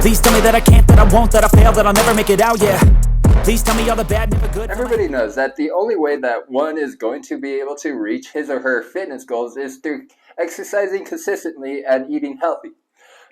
Please tell me that I can't, that I won't, that I fail, that I'll never make it out, yeah. Please tell me all the bad, never good. Everybody knows that the only way that one is going to be able to reach his or her fitness goals is through exercising consistently and eating healthy.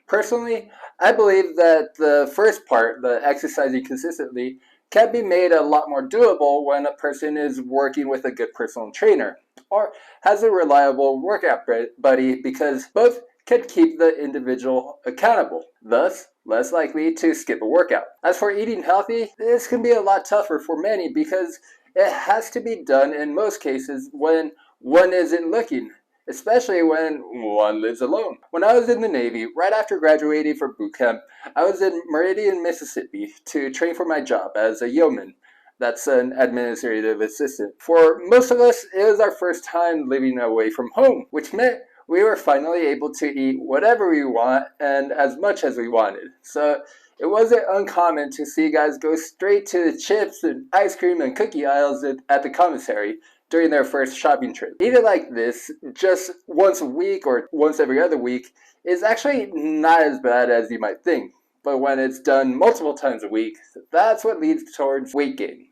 Personally, I believe that the first part, the exercising consistently, can be made a lot more doable when a person is working with a good personal trainer or has a reliable workout buddy, because both can keep the individual accountable, thus less likely to skip a workout. As for eating healthy, this can be a lot tougher for many because it has to be done in most cases when one isn't looking, especially when one lives alone. When I was in the Navy, right after graduating from boot camp, I was in Meridian, Mississippi to train for my job as a yeoman. That's an administrative assistant. For most of us, it was our first time living away from home, which meant we were finally able to eat whatever we want and as much as we wanted. So it wasn't uncommon to see guys go straight to the chips and ice cream and cookie aisles at the commissary during their first shopping trip. Eating like this just once a week or once every other week is actually not as bad as you might think. But when it's done multiple times a week, that's what leads towards weight gain.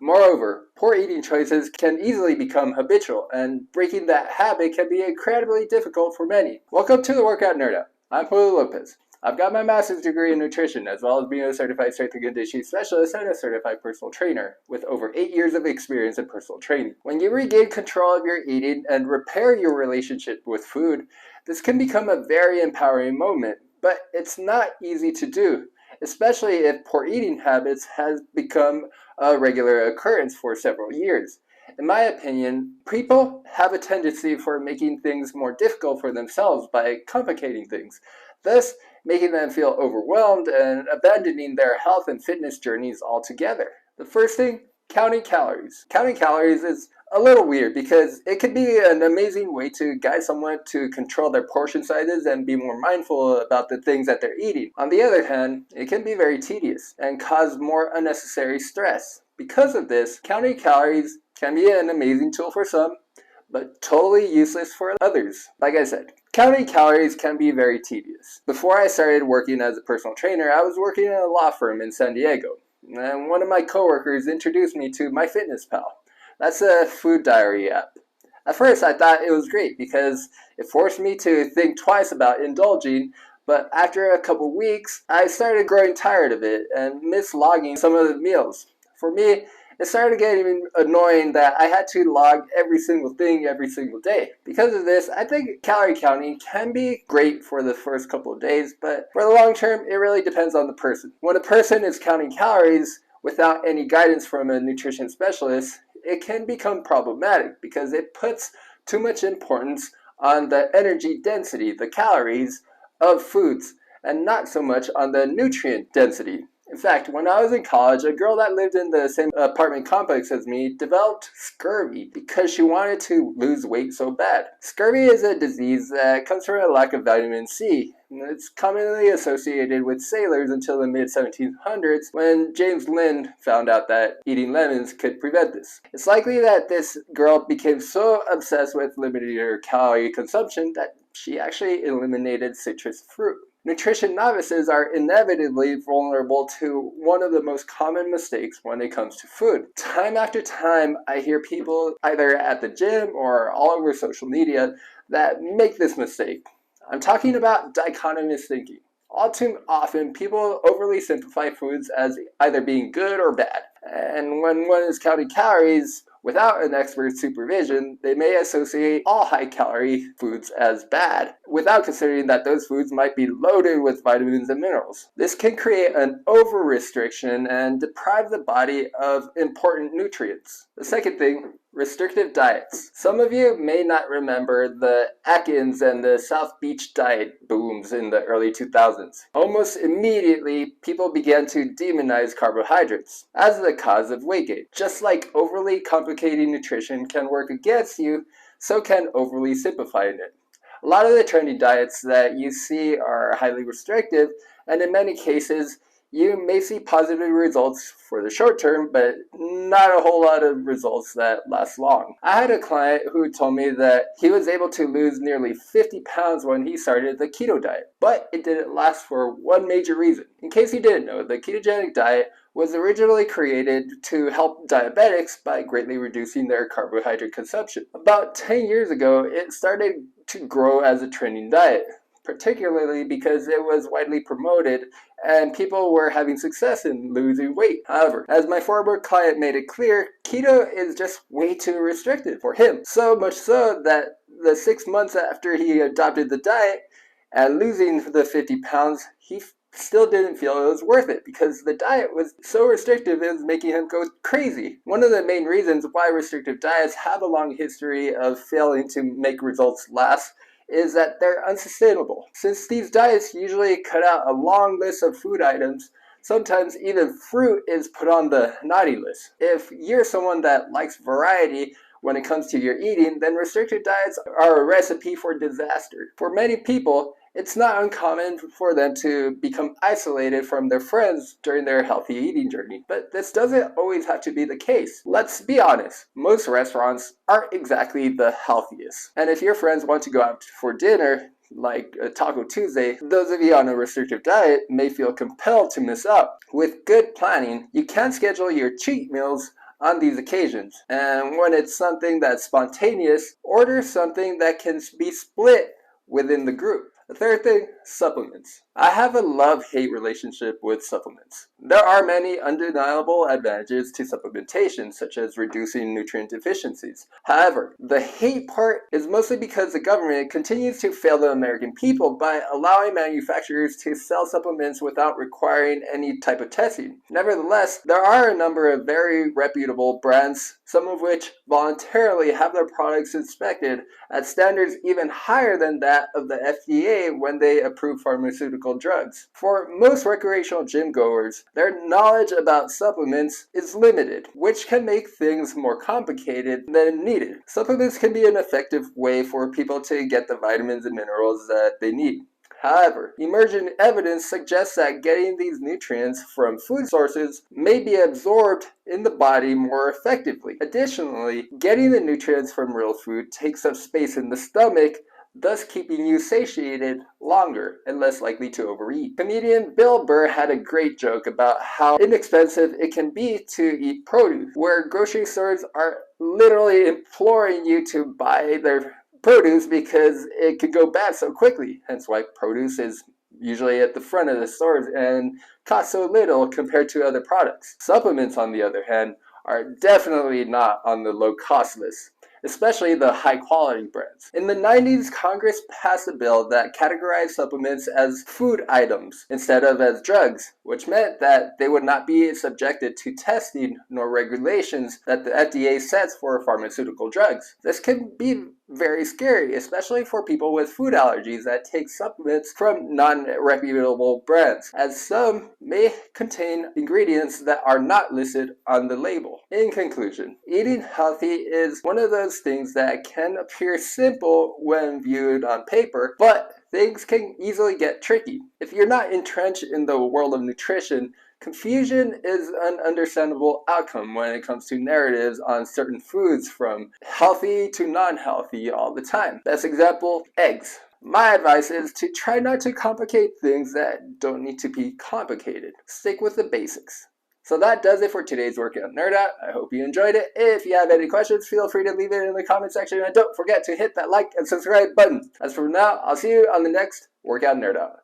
Moreover, poor eating choices can easily become habitual, and breaking that habit can be incredibly difficult for many. Welcome to the Workout Nerd Out. I'm Julio Lopez. I've got my master's degree in nutrition, as well as being a certified strength and conditioning specialist and a certified personal trainer with over 8 years of experience in personal training. When you regain control of your eating and repair your relationship with food, this can become a very empowering moment, but it's not easy to do, especially if poor eating habits has become a regular occurrence for several years. In my opinion, people have a tendency for making things more difficult for themselves by complicating things, thus making them feel overwhelmed and abandoning their health and fitness journeys altogether. The first thing, counting calories. Counting calories is a little weird because it can be an amazing way to guide someone to control their portion sizes and be more mindful about the things that they're eating. On the other hand, it can be very tedious and cause more unnecessary stress. Because of this, counting calories can be an amazing tool for some, but totally useless for others. Like I said, counting calories can be very tedious. Before I started working as a personal trainer, I was working in a law firm in San Diego, and one of my coworkers introduced me to MyFitnessPal. That's a food diary app. At first, I thought it was great because it forced me to think twice about indulging, but after a couple weeks, I started growing tired of it and missed logging some of the meals. For me, it started getting annoying that I had to log every single thing every single day. Because of this, I think calorie counting can be great for the first couple of days, but for the long term, it really depends on the person. When a person is counting calories without any guidance from a nutrition specialist, it can become problematic because it puts too much importance on the energy density, the calories of foods, and not so much on the nutrient density. In fact, when I was in college, a girl that lived in the same apartment complex as me developed scurvy because she wanted to lose weight so bad. Scurvy is a disease that comes from a lack of vitamin C. It's commonly associated with sailors until the mid-1700s when James Lind found out that eating lemons could prevent this. It's likely that this girl became so obsessed with limiting her calorie consumption that she actually eliminated citrus fruit. Nutrition novices are inevitably vulnerable to one of the most common mistakes when it comes to food. Time after time, I hear people either at the gym or all over social media that make this mistake. I'm talking about dichotomous thinking. All too often, people overly simplify foods as either being good or bad. And when one is counting calories without an expert's supervision, they may associate all high-calorie foods as bad, without considering that those foods might be loaded with vitamins and minerals. This can create an over-restriction and deprive the body of important nutrients. The second thing, restrictive diets. Some of you may not remember the Atkins and the South Beach diet booms in the early 2000s. Almost immediately, people began to demonize carbohydrates as the cause of weight gain. Just like overly complicating nutrition can work against you, so can overly simplifying it. A lot of the trendy diets that you see are highly restrictive, and in many cases, You may see positive results for the short term, but not a whole lot of results that last long. I had a client who told me that he was able to lose nearly 50 pounds when he started the keto diet, but it didn't last for one major reason. In case you didn't know, the ketogenic diet was originally created to help diabetics by greatly reducing their carbohydrate consumption. About 10 years ago, it started to grow as a trending diet, particularly because it was widely promoted and people were having success in losing weight. However, as my former client made it clear, keto is just way too restrictive for him. So much so that the 6 months after he adopted the diet and losing the 50 pounds, he still didn't feel it was worth it because the diet was so restrictive it was making him go crazy. One of the main reasons why restrictive diets have a long history of failing to make results last is that they're unsustainable. Since these diets usually cut out a long list of food items, sometimes even fruit is put on the naughty list. If you're someone that likes variety when it comes to your eating, then restrictive diets are a recipe for disaster. For many people, it's not uncommon for them to become isolated from their friends during their healthy eating journey. But this doesn't always have to be the case. Let's be honest, most restaurants aren't exactly the healthiest. And if your friends want to go out for dinner, like a Taco Tuesday, those of you on a restrictive diet may feel compelled to miss out. With good planning, you can schedule your cheat meals on these occasions. And when it's something that's spontaneous, order something that can be split within the group. The third thing, supplements. I have a love-hate relationship with supplements. There are many undeniable advantages to supplementation, such as reducing nutrient deficiencies. However, the hate part is mostly because the government continues to fail the American people by allowing manufacturers to sell supplements without requiring any type of testing. Nevertheless, there are a number of very reputable brands, some of which voluntarily have their products inspected at standards even higher than that of the FDA when they approve pharmaceutical drugs. For most recreational gym goers, their knowledge about supplements is limited, which can make things more complicated than needed. Supplements can be an effective way for people to get the vitamins and minerals that they need. However, emerging evidence suggests that getting these nutrients from food sources may be absorbed in the body more effectively. Additionally, getting the nutrients from real food takes up space in the stomach, thus keeping you satiated longer and less likely to overeat. Comedian Bill Burr had a great joke about how inexpensive it can be to eat produce, where grocery stores are literally imploring you to buy their produce because it could go bad so quickly. Hence why produce is usually at the front of the stores and costs so little compared to other products. Supplements, on the other hand, are definitely not on the low cost list, especially the high quality brands. In the 90s, Congress passed a bill that categorized supplements as food items instead of as drugs, which meant that they would not be subjected to testing nor regulations that the FDA sets for pharmaceutical drugs. This can be very scary, especially for people with food allergies that take supplements from non-reputable brands, as some may contain ingredients that are not listed on the label. In conclusion, eating healthy is one of those things that can appear simple when viewed on paper, but things can easily get tricky. If you're not entrenched in the world of nutrition, confusion is an understandable outcome when it comes to narratives on certain foods from healthy to non-healthy all the time. Best example, eggs. My advice is to try not to complicate things that don't need to be complicated. Stick with the basics. So that does it for today's Workout Nerd Out. I hope you enjoyed it. If you have any questions, feel free to leave it in the comment section. And don't forget to hit that like and subscribe button. As for now, I'll see you on the next Workout Nerd Out.